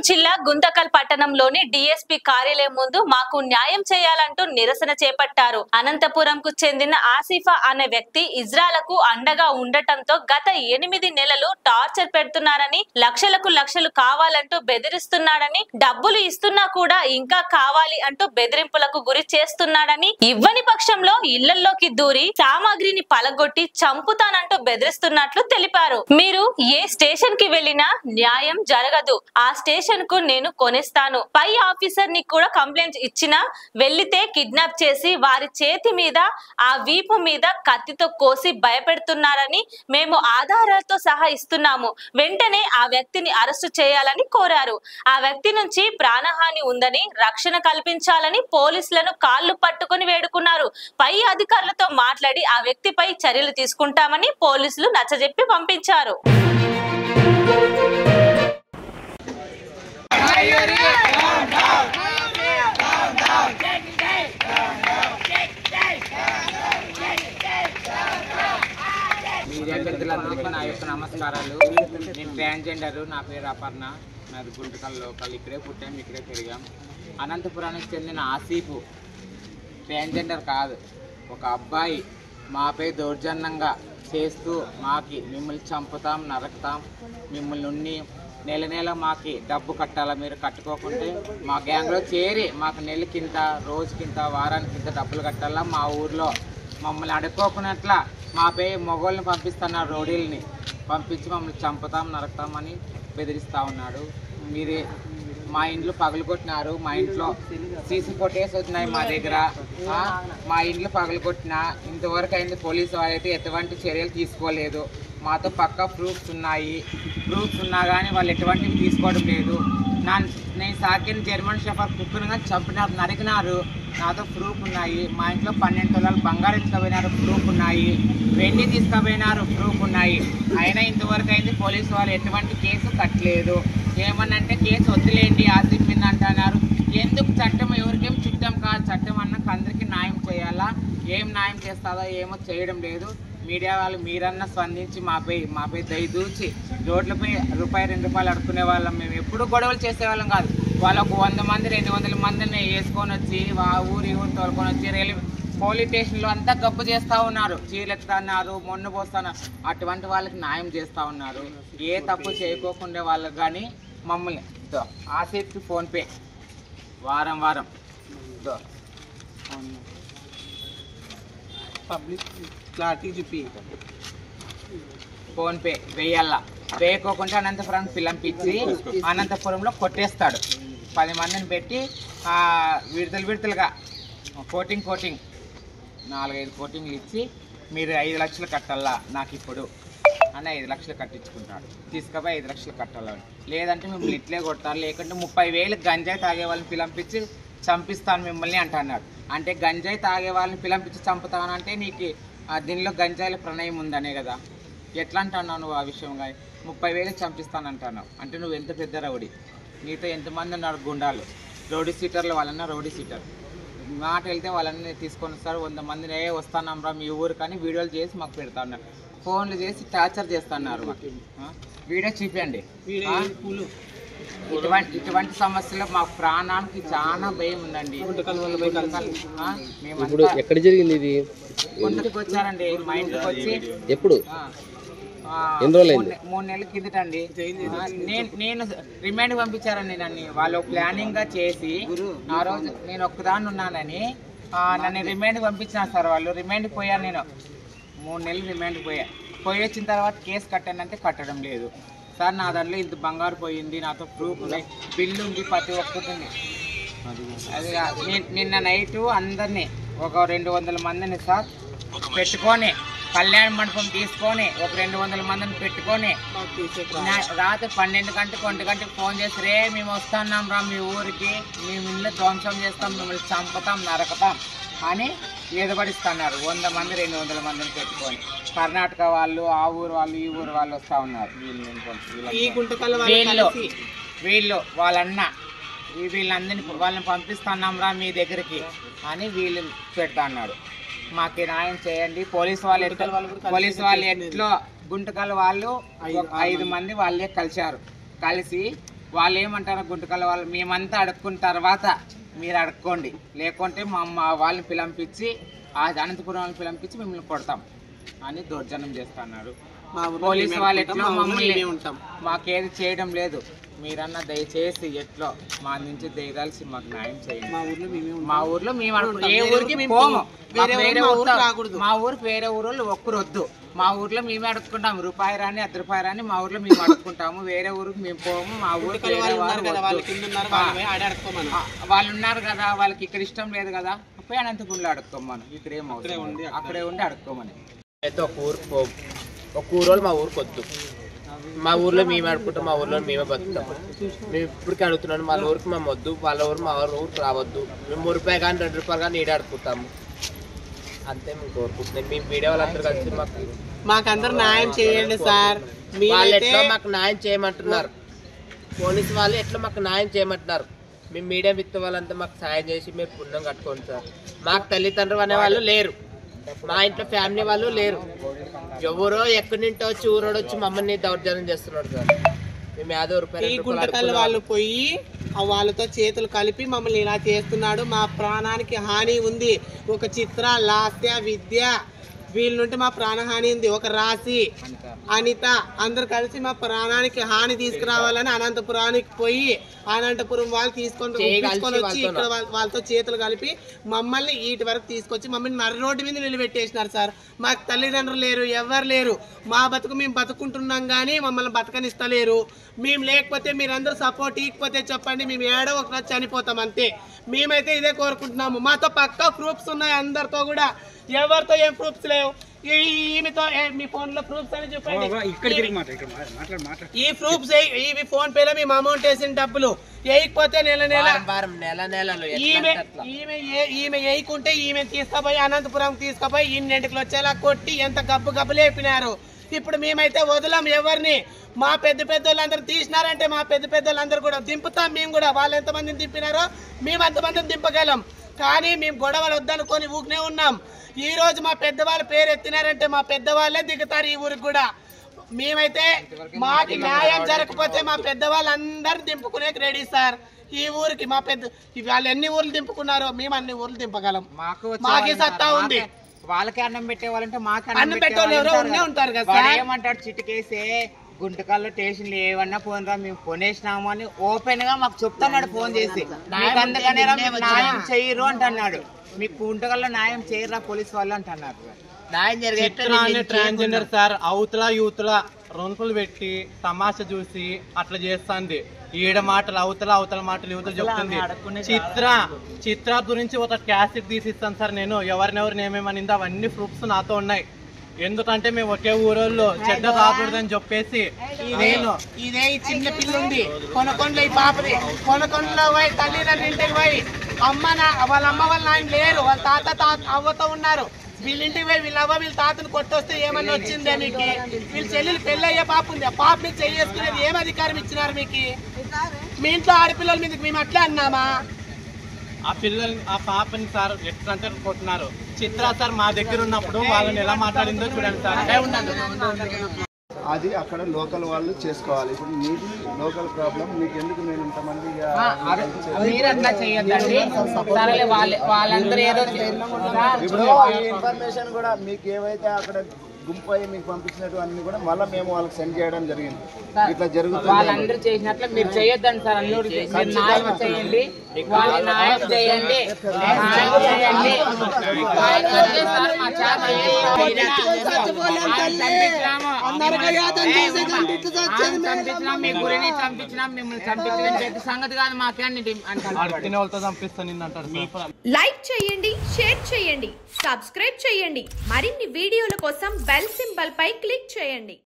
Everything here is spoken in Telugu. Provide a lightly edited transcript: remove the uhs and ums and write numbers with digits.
జిల్లా గుంతకల్ పట్టణంలోని డిఎస్పీ కార్యాలయం ముందు మాకు న్యాయం చేయాలంటూ నిరసన చేపట్టారు. అనంతపురంకు చెందిన ఆసిఫా అనే వ్యక్తి ఇజ్రాలకు అండగా ఉండటంతో గత 8 నెలలు టార్చర్ పెడుతున్నారని, లక్షలు కావాలంటూ బెదిరిస్తున్నాడని, డబ్బులు ఇస్తున్నా కూడా ఇంకా కావాలి అంటూ బెదిరింపులకు గురి చేస్తున్నాడని, ఇవ్వని పక్షంలో ఇళ్లలోకి దూరి సామాగ్రిని పలగొట్టి చంపుతానంటూ బెదిరిస్తున్నట్లు తెలిపారు. మీరు ఏ స్టేషన్ కి వెళ్లినా న్యాయం జరగదు. ఆ స్టేషన్ కు నేను కొనేస్తాను. పై ఆఫీసర్ ని కూడా కంప్లైంట్ ఇచ్చినా వెళ్లితే కిడ్నాప్ చేసి వారి చేతి మీద ఆ వీపు మీద కత్తితో కోసి భయపెడుతున్నారని, మేము ఆధారాలతో సహా ఇస్తున్నాము. వెంటనే ఆ వ్యక్తిని అరెస్టు చేయాలని కోరారు. ఆ వ్యక్తి నుంచి ప్రాణహాని ఉందని, రక్షణ కల్పించాలని పోలీసులను కాళ్లు పట్టుకుని వేడుకున్నారు. పై అధికారులతో మాట్లాడి ఆ వ్యక్తిపై చర్యలు తీసుకుంటామని పోలీసులు నచ్చజెప్పి పంపించారు. మీడియా మిత్రులందరికీ నా యొక్క నమస్కారాలు. నేను ట్రాన్స్జెండర్, నా పేరు అపర్ణ, నాది గుంటకల్ లోకల్. ఇక్కడే పుట్టాం, ఇక్కడే పెరిగాం. అనంతపురానికి చెందిన ఆసిఫ్ ట్రాన్స్జెండర్ కాదు, ఒక అబ్బాయి మాపై దౌర్జన్యంగా చేస్తూ మాకి మిమ్మల్ని చంపుతాం, నరకుతాం, మిమ్మల్ని నెల మాకి డబ్బు కట్టాలా, మీరు కట్టుకోకుంటే మా గ్యాంగ్లో చేరి మాకు నెలకింత, రోజుకింత, వారానికింత డబ్బులు కట్టాలా, మా ఊర్లో మమ్మల్ని అడుక్కోకున్నట్ల మాపై మొగోళ్ళని పంపిస్తున్నారు, రోడీల్ని పంపించి మమ్మల్ని చంపుతాం, నరకుతామని బెదిరిస్తూ ఉన్నాడు. మీరే మా ఇంట్లో పగలు కొట్టినారు, మా ఇంట్లో సీసీ ఫుటేజ్ వచ్చినాయి మా దగ్గర. మా ఇంట్లో పగలు కొట్టినా ఇంతవరకు అయింది, పోలీసు వాళ్ళైతే ఎటువంటి చర్యలు తీసుకోలేదు. మాతో పక్కా ప్రూఫ్స్ ఉన్నా కానీ వాళ్ళు ఎటువంటివి తీసుకోవడం లేదు. నేను సాకిన జర్మన్ షెఫర్డ్ కుక్కను కానీ చంపినారు, నరికినారు, నాతో ప్రూఫ్ ఉన్నాయి. మా ఇంట్లో 12 తులాలు బంగారం తీసుకుపోయినారు, ప్రూఫ్ ఉన్నాయి. వెండి తీసుకుపోయినారు, ప్రూఫ్ ఉన్నాయి. అయినా ఇంతవరకు అయింది పోలీసు వాళ్ళు ఎటువంటి కేసు కట్టలేదు. ఏమన్నంటే కేసు వద్దులేండి ఆసిఫ్ మీద అంటున్నారు. ఎందుకు చట్టం ఎవరికేం చుట్టం కాదు, చట్టం అన్నాక అందరికీ న్యాయం చేయాలా. ఏం న్యాయం చేస్తుందో ఏమో చేయడం లేదు. మీడియా వాళ్ళు మీరన్నా స్పందించి మాపై దయదూచి రోడ్లపై ₹2 అడుక్కునే వాళ్ళం. మేము ఎప్పుడు గొడవలు చేసేవాళ్ళం కాదు. వాళ్ళకు 100 మంది 200 మందిని వేసుకొని వచ్చి ఊరి తోలుకొని వచ్చి పోలీస్ స్టేషన్లో అంతా గబ్బు చేస్తూ ఉన్నారు, చీలెత్తున్నారు, మొన్ను పోస్తున్నారు. అటువంటి వాళ్ళకి న్యాయం చేస్తూ ఉన్నారు. ఏ తప్పు చేయకోకుండా వాళ్ళకి కానీ మమ్మల్ని ఆసిఫ్కి ఫోన్పే వారం పబ్లిక్ క్లారిటీ చూపి ఫోన్పే వేయాల, వేయకోకుండా అనంతపురం పిలంపించి అనంతపురంలో కొట్టేస్తాడు. 10 మందిని పెట్టి విడతలుగా కోటింగ్ 4-5 కోటింగ్లు ఇచ్చి మీరు 5 లక్షలు కట్టాలా నాకు ఇప్పుడు అని 5 లక్షలు కట్టించుకుంటాడు. తీసుకుపోయి 5 లక్షలు కట్టాలని, లేదంటే మిమ్మల్ని ఇట్లే కొడతారు, లేకుంటే 30,000 గంజాయి తాగే వాళ్ళని పిలంపించి చంపిస్తాను మిమ్మల్ని అంటున్నాడు. అంటే గంజాయి తాగే వాళ్ళని పిలంపించి చంపుతానంటే నీకు దీనిలో గంజాయిల ప్రణయం ఉందనే కదా. ఎట్లా అంటున్నావు నువ్వు ఆ విషయంగా? 30,000 చంపిస్తానంటున్నావు అంటే నువ్వు ఎంత పెద్ద రౌడీ? నీతో ఎంతమంది ఉన్నారు గుండాలు, రౌడీ సీటర్లు, వాళ్ళన్నా రౌడీ సీటర్. మాట వెళ్తే వాళ్ళని తీసుకొని వస్తారు. 100 మందిని వస్తానమ్రా మీ ఊరు కానీ వీడియోలు చేసి మాకు పెడతా ఉన్నారు, ఫోన్లు చేసి టార్చర్ చేస్తున్నారు. మాకు వీడియో చూపించండి. ఇటువంటి సమస్యలు మా ప్రాణానికి చాలా భయం ఉందండి. ఎక్కడ జరిగింది ఇది? గుంటకి వచ్చారండి, మా ఇంటికి వచ్చి. ఎప్పుడు? 3 నెలల కిందటండి. నేను రిమైండ్ పంపించారండి నన్ను. వాళ్ళు ప్లానింగ్ గా చేసి ఆ రోజు నేను ఒక్కదాన్ని ఉన్నానని నన్ను రిమైండ్ పంపించాను సార్. వాళ్ళు రిమైండ్ పోయాను, నేను 3 నెలలు రిమైండ్ పోయి వచ్చిన తర్వాత కేసు కట్టానంటే కట్టడం లేదు సార్. నా దాంట్లో ఇంత బంగారు పోయింది, నాతో ప్రూఫ్ ఉన్నాయి, బిల్లు ఉంది, ప్రతి ఒక్కటి ఉంది. అది నిన్న నైటు అందరినీ ఒక 200 మందిని సార్ పెట్టుకొని కళ్యాణ మండపం తీసుకొని ఒక 200 మందిని పెట్టుకొని రాత్రి 12 గంటలకు 1 గంటకు ఫోన్ చేసి, రే మేము వస్తున్నాం రా మీ ఊరికి, మేము ఇల్లు ధ్వంసం చేస్తాం, మిమ్మల్ని చంపుతాం, నరకతాం అని ఎదబడిస్తున్నారు. 100 మంది 200 మందిని పెట్టుకొని కర్ణాటక వాళ్ళు, ఆ ఊరు వాళ్ళు, ఈ ఊరు వాళ్ళు వస్తూ ఉన్నారు. వీళ్ళు వాళ్ళన్న వాళ్ళని పంపిస్తున్నాం రా మీ దగ్గరికి అని వీళ్ళు పెడతా అన్నాడు. మాకు న్యాయం చేయండి. పోలీసు వాళ్ళు ఎట్లో గుంటకల్ వాళ్ళు 5 మంది వాళ్ళే కలిశారు. కలిసి వాళ్ళు ఏమంటారు గుంటకల్ వాళ్ళు, మేమంతా అడుక్కున్న తర్వాత మీరు అడుక్కోండి, లేకుంటే మా వాళ్ళని పిలంపించి ఆ అనంతపురం వాళ్ళని పిలంపించి మిమ్మల్ని కొడతాం అని దౌర్జన్యం చేస్తున్నారు. పోలీసు వాళ్ళు ఎట్లా మమ్మల్ని మాకేది చేయడం లేదు. మీరన్నా దయచేసి ఎట్లో మా నుంచి దయదాల్సి మాకు న్యాయం చేయండి. మా ఊర్లో మేము ఏ ఊరికి పోము, మా ఊరికి వేరే ఊరు ఒక్కరు వద్దు. మా ఊర్లో మేమే అడుక్కుంటాము, రూపాయి రాని 10 రూపాయలు రాని మా ఊర్లో మేము అడుక్కుంటాము. వేరే ఊరికి మేము పోము. మా ఊరికి వాళ్ళు ఉన్నారు కదా, వాళ్ళకి ఇక్కడ ఇష్టం లేదు కదా, పోయి అనంతపురంలో అడుక్కోమని. ఇక్కడ ఏమవుతుంది, అక్కడే ఉండి అడుక్కోమని. అయితే ఒక ఊరికి పోము, ఒక ఊరు మా ఊరికి వద్దు. మా ఊర్లో మేము అడుక్కుంటాం, మా ఊర్లో మేమే బతుకుతాం. మేము ఇప్పటికీ అడుగుతున్నాను, వాళ్ళ ఊరికి మేము వద్దు, వాళ్ళ ఊరు మా ఊరికి రావద్దు. మేము రూపాయి కానీ 2 రూపాయలు కానీ ఈడ అడుక్కుంటాము, అంతే మేము కోరుకుంటున్నాం. మేము మీడియా వాళ్ళందరూ కలిసి మాకందరూ న్యాయం చేయండి సార్. వాళ్ళు ఎట్లా మాకు న్యాయం చేయమంటున్నారు, పోలీసు వాళ్ళు ఎట్లా మాకు న్యాయం చేయమంటున్నారు. మేము మీడియా విత్త వాళ్ళంతా మాకు సాయం చేసి మేము పుణ్యం కట్టుకోండి సార్. మాకు తల్లిదండ్రులు అనేవాళ్ళు లేరు, మా ఇంట్లో ఫ్యామిలీ వాళ్ళు లేరు. ఎవరో ఎక్కడి నుంటో వచ్చి ఊరోడు వచ్చి మమ్మల్ని దౌర్జన్యం చేస్తున్నాడు సార్. మేము యాదో గుంటకల్ వాళ్ళు పోయి వాళ్ళతో చేతులు కలిపి మమ్మల్ని ఇలా చేస్తున్నాడు, మా ప్రాణానికి హాని ఉంది. ఒక చిత్ర, లాస్య, విద్య వీళ్ళ నుండి మా ప్రాణహాని ఉంది. ఒక రాశి, అనిత అందరు కలిసి మా ప్రాణానికి హాని తీసుకురావాలని అనంతపురానికి పోయి అనంతపురం వాళ్ళు తీసుకొని వచ్చి ఇక్కడ వాళ్ళతో చేతులు కలిపి మమ్మల్ని వీటి వరకు తీసుకొచ్చి మమ్మల్ని నర్ర రోడ్డు మీద నిలబెట్టేసినారు సార్. మాకు తల్లిదండ్రులు లేరు, ఎవరు లేరు. మా బతుకు మేము బతుకుంటున్నాం కానీ మమ్మల్ని బతకనిస్తలేరు. మేము లేకపోతే మీరందరూ సపోర్ట్ ఇకపోతే చెప్పండి, మేము ఏడో ఒక రోజు చనిపోతాం అంతే. మేమైతే ఇదే కోరుకుంటున్నాము. మాతో పక్కా ప్రూఫ్స్ ఉన్నాయి, అందరితో కూడా. ఎవరితో ఏం ప్రూఫ్స్ లేవు. ఈమెతో మీ ఫోన్ లో ప్రూఫ్స్ అని చెప్పండి. ఈ ప్రూఫ్స్ ఇవి ఫోన్ పేలో మేము అమౌంట్ వేసిన డబ్బులు వేయకపోతే నెల ఈమె వేయకుంటే ఈమె తీసుకుపోయి అనంతపురం తీసుకుపోయి ఇన్నింటికి వచ్చేలా కొట్టి ఎంత గబ్బు లేపినారు. ఇప్పుడు మేమైతే వదలం ఎవరిని. మా పెద్ద వాళ్ళందరూ తీసినారంటే మా పెద్ద వాళ్ళందరూ కూడా దింపుతాం. మేము కూడా వాళ్ళు ఎంతమందిని దింపినారో మేము అంతమందిని దింపగలం. కానీ మేము గొడవలు వద్దనుకొని ఊరినే ఉన్నాం. ఈ రోజు మా పెద్దవాళ్ళ పేరు ఎత్తినారంటే మా పెద్దవాళ్ళే దిగుతారు ఈ ఊరికి కూడా. మేమైతే మాకు న్యాయం జరగకపోతే మా పెద్దవాళ్ళందరినీ దింపుకునే రెడీ సార్. ఈ ఊరికి మా వాళ్ళు ఎన్ని ఊర్లు దింపుకున్నారో మేము అన్ని ఊర్లు దింపగలం. మాకే సత్తా ఉంది. వాళ్ళకి అన్నం పెట్టేవాళ్ళంటే మాకు అన్నం పెట్టేవాళ్ళు ఎవరో ఉండే ఉంటారు కదా. ఏమంటాడు, చిటికేసే గుంటకల్లో స్టేషన్లు ఏమన్నా ఫోన్ రా మేము కొనేసినాము అని ఓపెన్ గా మాకు చెప్తున్నాడు ఫోన్ చేసి. అందుకనే న్యాయం చేయరు అంటున్నాడు. మీకు గుంటకల్లో న్యాయం చేయరా పోలీసు వాళ్ళు అంటున్నారు. న్యాయం జరిగే ట్రాన్స్జెండర్ సార్ అవతల యూత్ల రొంపులు పెట్టి తమాషా చూసి అట్లా చేస్తుంది. ఈడ మాటలు అవతల మాటలు యువతలు చెప్తుంది. చిత్ర గురించి ఒక క్యాసెట్ తీసిస్తాను సార్ నేను. ఎవరినెవరిని ఏమేమనింది అవన్నీ ప్రూఫ్స్ నాతో ఉన్నాయి. ఎందుకంటే మేము ఒకే ఊరోళ్ళు చెడ్డ రాకూడదని చెప్పేసి నేను ఇదే చిన్న పిల్ల ఉంది కొనకొండలో ఈ పాపది కొనకొండలో పోయి తల్లిదండ్రుల ఇంటికి పోయి వాళ్ళ అమ్మ వాళ్ళ నాయన లేరు, వాళ్ళ తాత అవ్వతో ఉన్నారు. వీళ్ళింటికి పోయి వీళ్ళ అవ్వ వీళ్ళ తాతను కొట్టొస్తే ఏమన్నా వచ్చిందే మీకు? వీళ్ళ చెల్లెలు పెళ్ళి అయ్యే పాప ఉంది, ఆ పాప మీద చేసుకునేది ఏం అధికారం ఇచ్చినారు మీకు? మీ ఇంట్లో ఆడపిల్లల మీదకి మేము అట్లా అన్నామా? ఆ పాపని సార్ ఎట్లా కొట్టినారు. చిత్ర సార్ మా దగ్గర ఉన్నప్పుడు వాళ్ళని ఎలా మాట్లాడిందో చూడండి సార్. అది అక్కడ లోకల్ వాళ్ళు చేసుకోవాలి. ఇప్పుడు మీది లోకల్ ప్రాబ్లం, మీకు ఎందుకు నేను ఇంతమంది ఇప్పుడు ఈ ఇన్ఫర్మేషన్ కూడా మీకు ఏవైతే అక్కడ గుంపు అయ్యి మీకు పంపించినట్టు అన్ని కూడా మళ్ళీ మేము వాళ్ళకి సెండ్ చేయడం జరిగింది. ఇట్లా జరుగుతుంది. వాళ్ళందరూ చేసినట్లు మీరు చేయొద్దండి సార్. అందరూ న్యాయం చేయండి, న్యాయం చేయండి. మీ గురిని చంపించినాం, మిమ్మల్ని చంపించడం చేతి సంగతి కాదు మాకే అంటారు. లైక్ చేయండి, షేర్ చేయండి, సబ్స్క్రైబ్ చేయండి. మరిన్ని వీడియోల కోసం బెల్ సింబల్ పై క్లిక్ చేయండి.